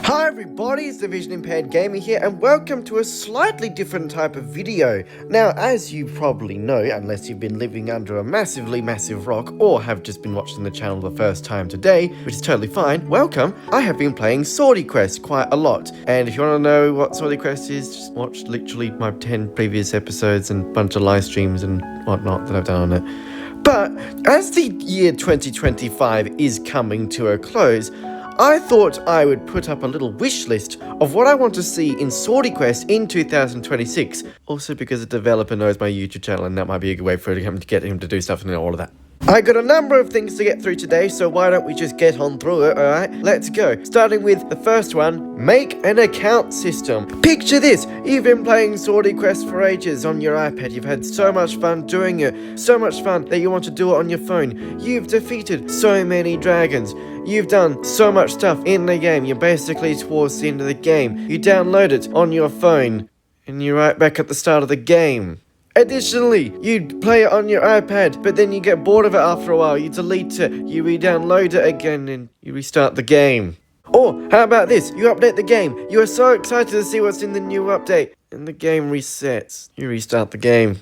Hi everybody, it's the Vision Impaired Gamer here, and welcome to a slightly different type of video. Now, as you probably know, unless you've been living under a massive rock, or have just been watching the channel the first time today, which is totally fine, welcome. I have been playing Swordy Quest quite a lot, and if you want to know what Swordy Quest is, just watch literally my 10 previous episodes and a bunch of live streams and whatnot that I've done on it. But, as the year 2025 is coming to a close, I thought I would put up a little wish list of what I want to see in Swordy Quest in 2026. Also because the developer knows my YouTube channel and that might be a good way for him to get him to do stuff and all of that. I got a number of things to get through today, so why don't we just get on through it, alright? Let's go. Starting with the first one, make an account system. Picture this, you've been playing Swordy Quest for ages on your iPad, you've had so much fun doing it, so much fun that you want to do it on your phone. You've defeated so many dragons. You've done so much stuff in the game, you're basically towards the end of the game. You download it on your phone, and you're right back at the start of the game. Additionally, you play it on your iPad, but then you get bored of it after a while, you delete it, you re-download it again, and you restart the game. Or, how about this, you update the game, you are so excited to see what's in the new update, and the game resets. You restart the game.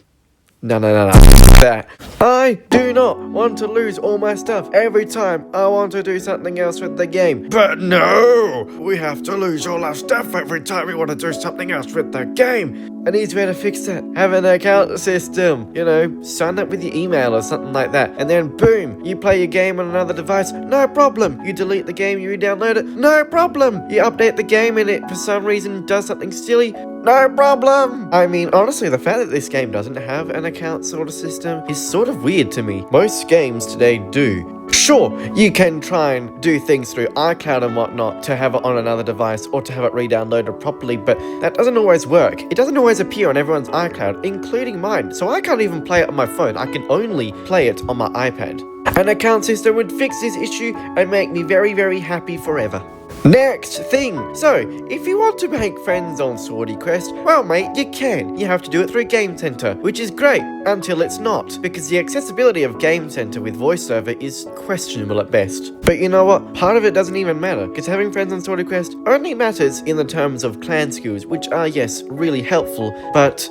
No. That. I do not want to lose all my stuff every time I want to do something else with the game. But no! We have to lose all our stuff every time we want to do something else with the game. An easy way to fix that. Have an account system. You know, sign up with your email or something like that. And then boom, you play your game on another device. No problem. You delete the game, you re-download it. No problem. You update the game and it for some reason does something silly. No problem! I mean, honestly, the fact that this game doesn't have an account sort of system is sort of weird to me. Most games today do. Sure, you can try and do things through iCloud and whatnot to have it on another device or to have it re-downloaded properly, but that doesn't always work. It doesn't always appear on everyone's iCloud, including mine, so I can't even play it on my phone. I can only play it on my iPad. An account system would fix this issue and make me very happy forever. Next thing. So, if you want to make friends on Swordy Quest, well mate, you can. You have to do it through Game Center, which is great, until it's not, because the accessibility of Game Center with voiceover is questionable at best. But you know what? Part of it doesn't even matter, because having friends on Swordy Quest only matters in the terms of clan skills, which are, yes, really helpful, but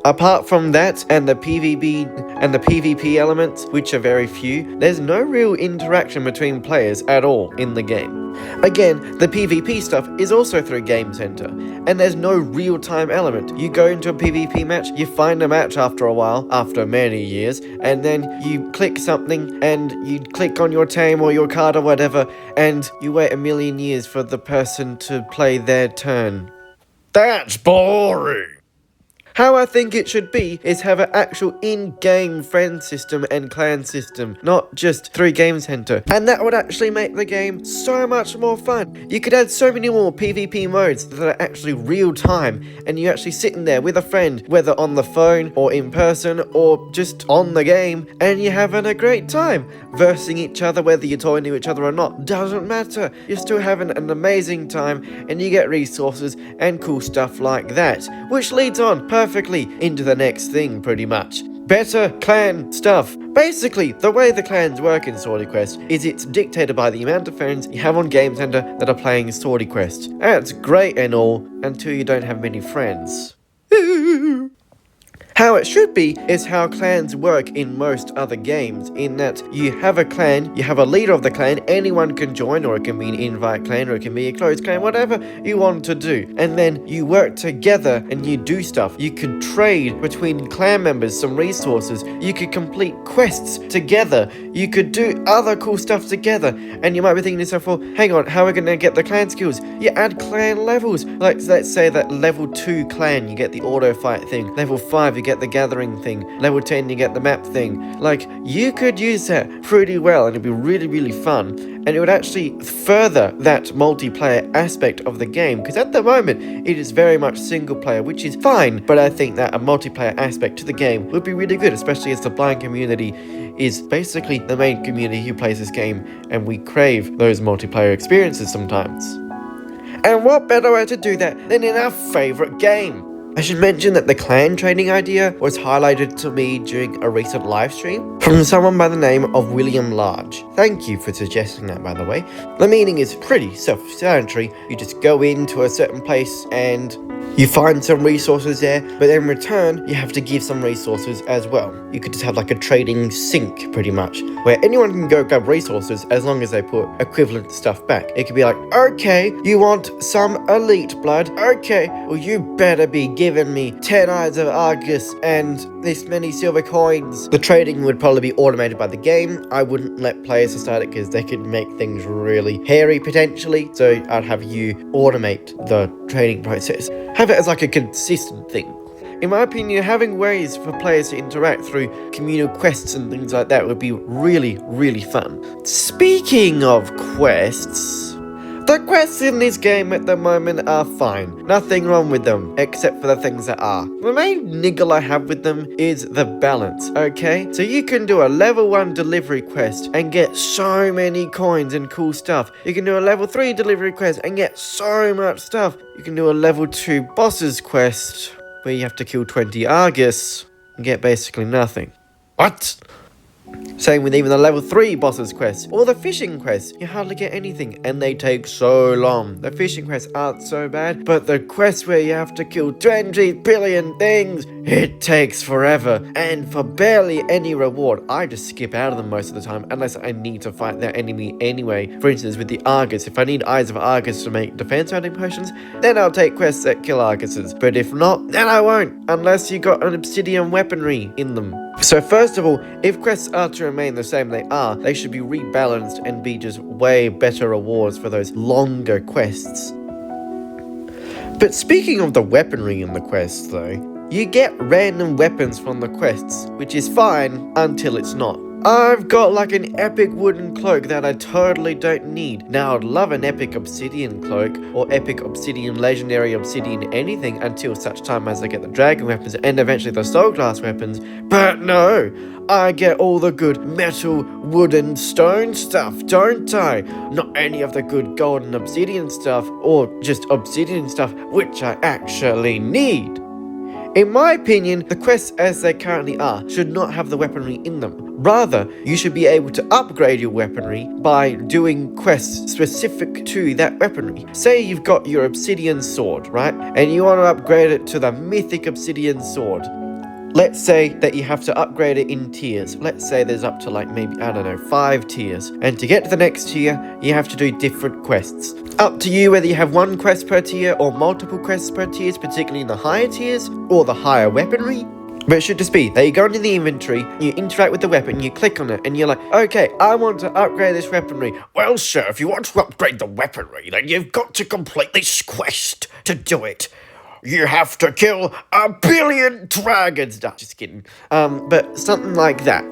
apart from that and the PvP elements, which are very few, there's no real interaction between players at all in the game. Again, the PvP stuff is also through Game Center, and there's no real-time element. You go into a PvP match, you find a match after a while, after many years, and then you click something, and you click on your team or your card or whatever, and you wait a million years for the person to play their turn. That's boring! How I think it should be is have an actual in-game friend system and clan system, not just through Game Center. And that would actually make the game so much more fun. You could add so many more PvP modes that are actually real-time, and you actually sitting there with a friend, whether on the phone or in person or just on the game, and you're having a great time. Versing each other, whether you're talking to each other or not, doesn't matter. You're still having an amazing time, and you get resources and cool stuff like that, which leads on perfectly into the next thing, pretty much. Better clan stuff. Basically, the way the clans work in Swordy Quest is it's dictated by the amount of friends you have on Game Center that are playing Swordy Quest. That's great and all, until you don't have many friends. How it should be is how clans work in most other games, in that you have a clan, you have a leader of the clan, anyone can join, or it can be an invite clan, or it can be a closed clan, whatever you want to do. And then you work together and you do stuff. You could trade between clan members some resources, you could complete quests together, you could do other cool stuff together, and you might be thinking to yourself, well, hang on, how are we going to get the clan skills? You add clan levels, like let's say that level 2 clan, you get the auto fight thing, level 5 you get the gathering thing, level 10 you get the map thing. Like, you could use that pretty well and it'd be really fun, and it would actually further that multiplayer aspect of the game, because at the moment it is very much single player, which is fine, but I think that a multiplayer aspect to the game would be really good, especially as the blind community is basically the main community who plays this game, and we crave those multiplayer experiences sometimes. And what better way to do that than in our favourite game? I should mention that the clan trading idea was highlighted to me during a recent live stream from someone by the name of William Large. Thank you for suggesting that, by the way. The meaning is pretty self-explanatory. You just go into a certain place and you find some resources there, but in return, you have to give some resources as well. You could just have like a trading sink, pretty much, where anyone can go grab resources as long as they put equivalent stuff back. It could be like, okay, you want some elite blood? Okay, well you better be giving me 10 eyes of Argus and this many silver coins. The trading would probably be automated by the game. I wouldn't let players start it because they could make things really hairy potentially, so I'd have you automate the trading process. Have it as like a consistent thing. In my opinion, having ways for players to interact through communal quests and things like that would be really, really fun. Speaking of quests, the quests in this game at the moment are fine. Nothing wrong with them, except for the things that are. The main niggle I have with them is the balance, okay? So you can do a level 1 delivery quest and get so many coins and cool stuff. You can do a level 3 delivery quest and get so much stuff. You can do a level 2 bosses quest where you have to kill 20 Argus and get basically nothing. What? Same with even the level 3 bosses quests or the fishing quests. You hardly get anything and they take so long. The fishing quests aren't so bad, but the quests where you have to kill 20 billion things, it takes forever and for barely any reward. I just skip out of them most of the time unless I need to fight that enemy anyway. For instance, with the Argus, if I need eyes of Argus to make defense rounding potions, then I'll take quests that kill Arguses. But if not, then I won't, unless you got an obsidian weaponry in them. So first of all, if quests are to remain the same they should be rebalanced and be just way better rewards for those longer quests. But speaking of the weaponry in the quests though, you get random weapons from the quests, which is fine until it's not. I've got like an epic wooden cloak that I totally don't need. Now I'd love an epic obsidian cloak or epic obsidian, legendary obsidian, anything until such time as I get the dragon weapons and eventually the soul glass weapons. But no, I get all the good metal, wooden, stone stuff, don't I? Not any of the good golden obsidian stuff or just obsidian stuff, which I actually need. In my opinion, the quests as they currently are should not have the weaponry in them. Rather, you should be able to upgrade your weaponry by doing quests specific to that weaponry. Say you've got your obsidian sword, right? And you want to upgrade it to the mythic obsidian sword. Let's say that you have to upgrade it in tiers. Let's say there's up to like maybe, I don't know, 5 tiers. And to get to the next tier, you have to do different quests. Up to you whether you have 1 quest per tier or multiple quests per tiers, particularly in the higher tiers or the higher weaponry. But it should just be that you go into the inventory, you interact with the weapon, you click on it, and you're like, okay, I want to upgrade this weaponry. Well, sir, if you want to upgrade the weaponry, then you've got to complete this quest to do it. You have to kill 1 billion dragons. No, just kidding. But something like that.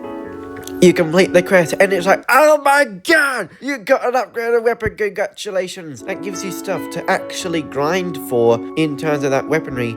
You complete the quest and it's like, oh my god, you got an upgraded weapon, congratulations. That gives you stuff to actually grind for in terms of that weaponry,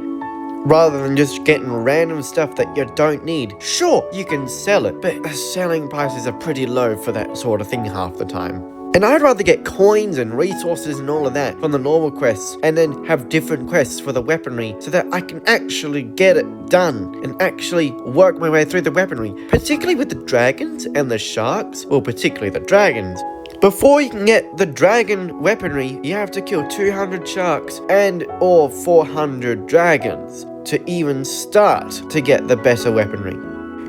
rather than just getting random stuff that you don't need. Sure, you can sell it, but the selling prices are pretty low for that sort of thing half the time. And I'd rather get coins and resources and all of that from the normal quests and then have different quests for the weaponry so that I can actually get it done and actually work my way through the weaponry, particularly with the dragons and the sharks, or particularly the dragons. Before you can get the dragon weaponry, you have to kill 200 sharks and or 400 dragons to even start to get the better weaponry.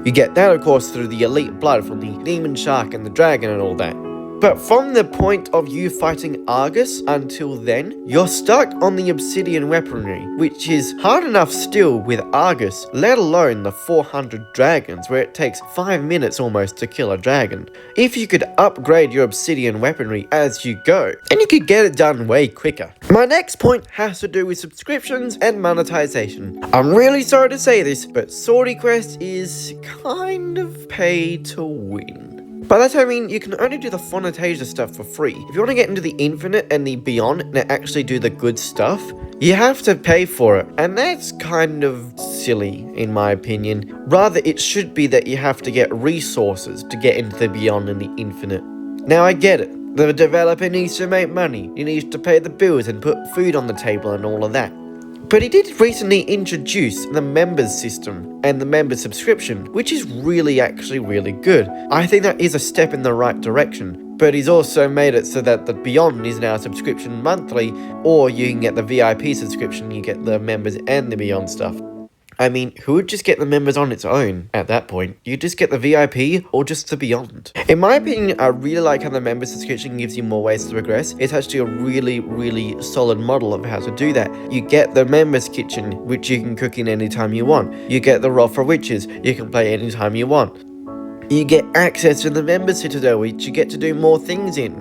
You get that, of course, through the elite blood from the demon shark and the dragon and all that. But from the point of you fighting Argus until then, you're stuck on the obsidian weaponry, which is hard enough still with Argus, let alone the 400 dragons, where it takes 5 minutes almost to kill a dragon. If you could upgrade your obsidian weaponry as you go, then you could get it done way quicker. My next point has to do with subscriptions and monetization. I'm really sorry to say this, but Swordy Quest is kind of pay to win. By that I mean you can only do the Fontasia stuff for free. If you want to get into the Infinite and the Beyond and actually do the good stuff, you have to pay for it. And that's kind of silly, in my opinion. Rather, it should be that you have to get resources to get into the Beyond and the Infinite. Now, I get it. The developer needs to make money. He needs to pay the bills and put food on the table and all of that. But he did recently introduce the members system and the members subscription, which is actually really good. I think that is a step in the right direction. But he's also made it so that the Beyond is now a subscription monthly, or you can get the VIP subscription, you get the members and the Beyond stuff. I mean, who would just get the members on its own at that point? You just get the VIP or just the Beyond. In my opinion, I really like how the member subscription gives you more ways to progress. It's actually a really solid model of how to do that. You get the members kitchen, which you can cook in anytime you want. You get the Raw for Witches, you can play anytime you want. You get access to the members citadel, which you get to do more things in.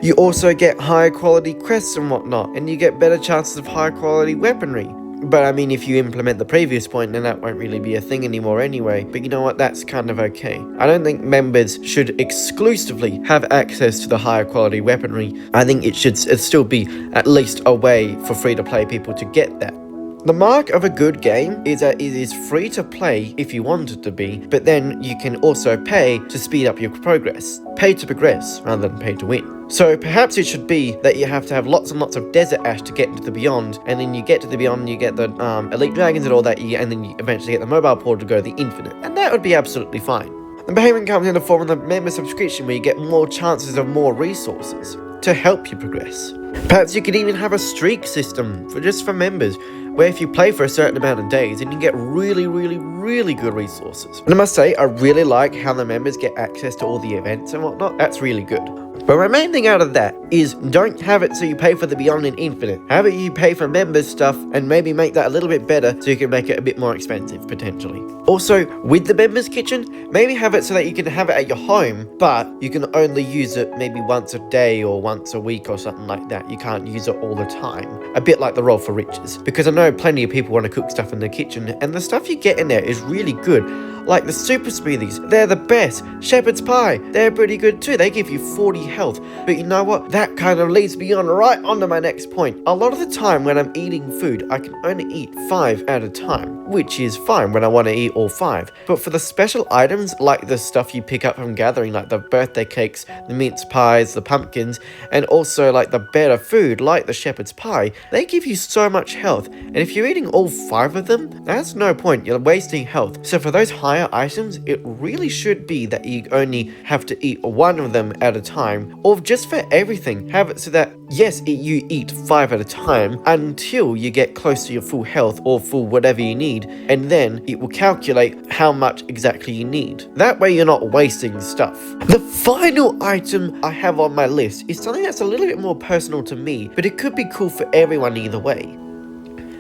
You also get higher quality quests and whatnot, and you get better chances of higher quality weaponry. But I mean, if you implement the previous point, then that won't really be a thing anymore anyway. But you know what, that's kind of okay. I don't think members should exclusively have access to the higher quality weaponry. I think it should still be at least a way for free-to-play people to get that. The mark of a good game is that it is free to play if you want it to be, but then you can also pay to speed up your progress. Pay to progress rather than pay to win. So perhaps it should be that you have to have lots and lots of desert ash to get into the Beyond, and then you get to the Beyond, you get the elite dragons and all that, and then you eventually get the mobile portal to go to the infinite, and that would be absolutely fine. The payment comes in the form of the member subscription, where you get more chances of more resources to help you progress. Perhaps you could even have a streak system for members, where if you play for a certain amount of days, then you get really good resources. And I must say, I really like how the members get access to all the events and whatnot. That's really good. But my main thing out of that is don't have it so you pay for the Beyond and Infinite. Have it you pay for members stuff and maybe make that a little bit better so you can make it a bit more expensive, potentially. Also, with the members kitchen, maybe have it so that you can have it at your home, but you can only use it maybe once a day or once a week or something like that. You can't use it all the time. A bit like the Roll for Riches. Because I know plenty of people want to cook stuff in their kitchen, and the stuff you get in there is really good. Like the super smoothies, they're the best. Shepherd's pie, they're pretty good too. They give you 40 health. But you know what? That kind of leads me on right onto my next point. A lot of the time when I'm eating food, I can only eat 5 at a time, which is fine when I want to eat all 5. But for the special items, like the stuff you pick up from gathering, like the birthday cakes, the mince pies, the pumpkins, and also like the better food, like the shepherd's pie, they give you so much health. And if you're eating all 5 of them, that's no point. You're wasting health. So for those higher items, it really should be that you only have to eat 1 of them at a time, or just for everything, have it so that yes, you eat 5 at a time until you get close to your full health or full whatever you need, and then it will calculate how much exactly you need. That way you're not wasting stuff. The final item I have on my list is something that's a little bit more personal to me, but it could be cool for everyone either way.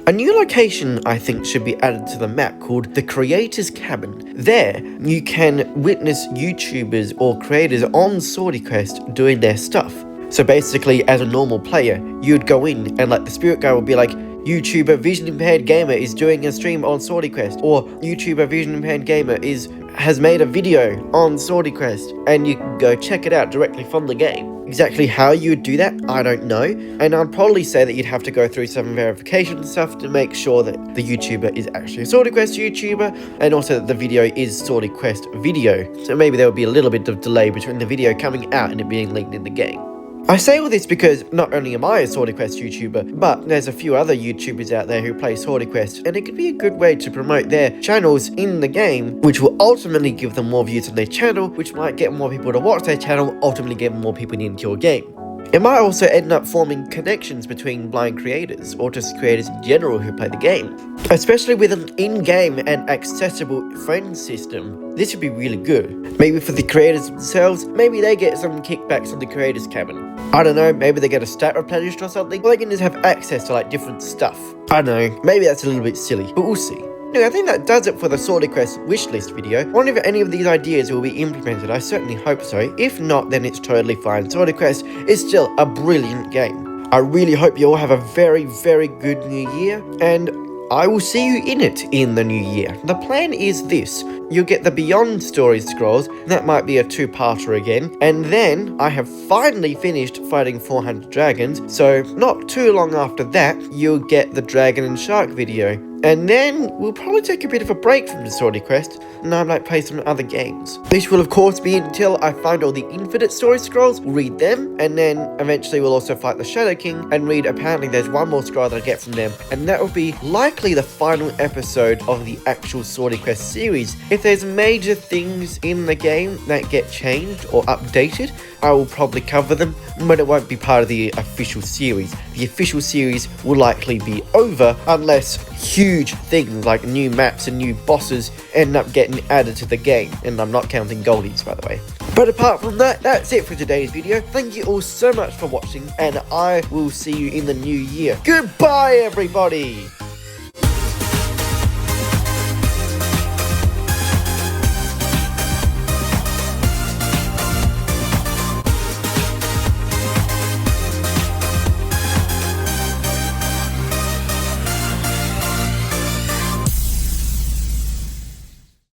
A new location, I think, should be added to the map called the Creator's Cabin. There, you can witness YouTubers or creators on Swordy Quest doing their stuff. So basically, as a normal player, you'd go in and like the spirit guy would be like, YouTuber Vision Impaired Gamer is doing a stream on Swordy Quest, or YouTuber Vision Impaired Gamer has made a video on Swordy Quest, and you can go check it out directly from the game. Exactly how you would do that, I don't know, and I'd probably say that you'd have to go through some verification stuff to make sure that the YouTuber is actually a Swordy Quest YouTuber, and also that the video is Swordy Quest video, so maybe there would be a little bit of delay between the video coming out and it being linked in the game. I say all this because not only am I a Swordy Quest YouTuber, but there's a few other YouTubers out there who play Swordy Quest, and it could be a good way to promote their channels in the game, which will ultimately give them more views on their channel, which might get more people to watch their channel, ultimately get more people into your game. It might also end up forming connections between blind creators, or just creators in general who play the game. Especially with an in-game and accessible friend system, this would be really good. Maybe for the creators themselves, maybe they get some kickbacks on the Creator's Cabin. I don't know, maybe they get a stat replenished or something, or they can just have access to like different stuff. I don't know, maybe that's a little bit silly, but we'll see. Anyway, I think that does it for the Swordy Quest wishlist video. I wonder if any of these ideas will be implemented. I certainly hope so. If not, then it's totally fine. Swordy Quest is still a brilliant game. I really hope you all have a very good new year, and I will see you in it in the new year. The plan is this. You'll get the Beyond Story Scrolls, that might be a 2-parter again, and then I have finally finished fighting 400 dragons, so not too long after that, you'll get the Dragon and Shark video. And then we'll probably take a bit of a break from the Swordy Quest, and I might play some other games. This will of course be until I find all the infinite story scrolls, we'll read them, and then eventually we'll also fight the Shadow King and read, apparently there's one more scroll that I get from them, and that will be likely the final episode of the actual Swordy Quest series. If there's major things in the game that get changed or updated, I will probably cover them, but it won't be part of the official series. The official series will likely be over unless huge things like new maps and new bosses end up getting added to the game, and I'm not counting goldies, by the way. But apart from that, that's it for today's video. Thank you all so much for watching, and I will see you in the new year. Goodbye, everybody!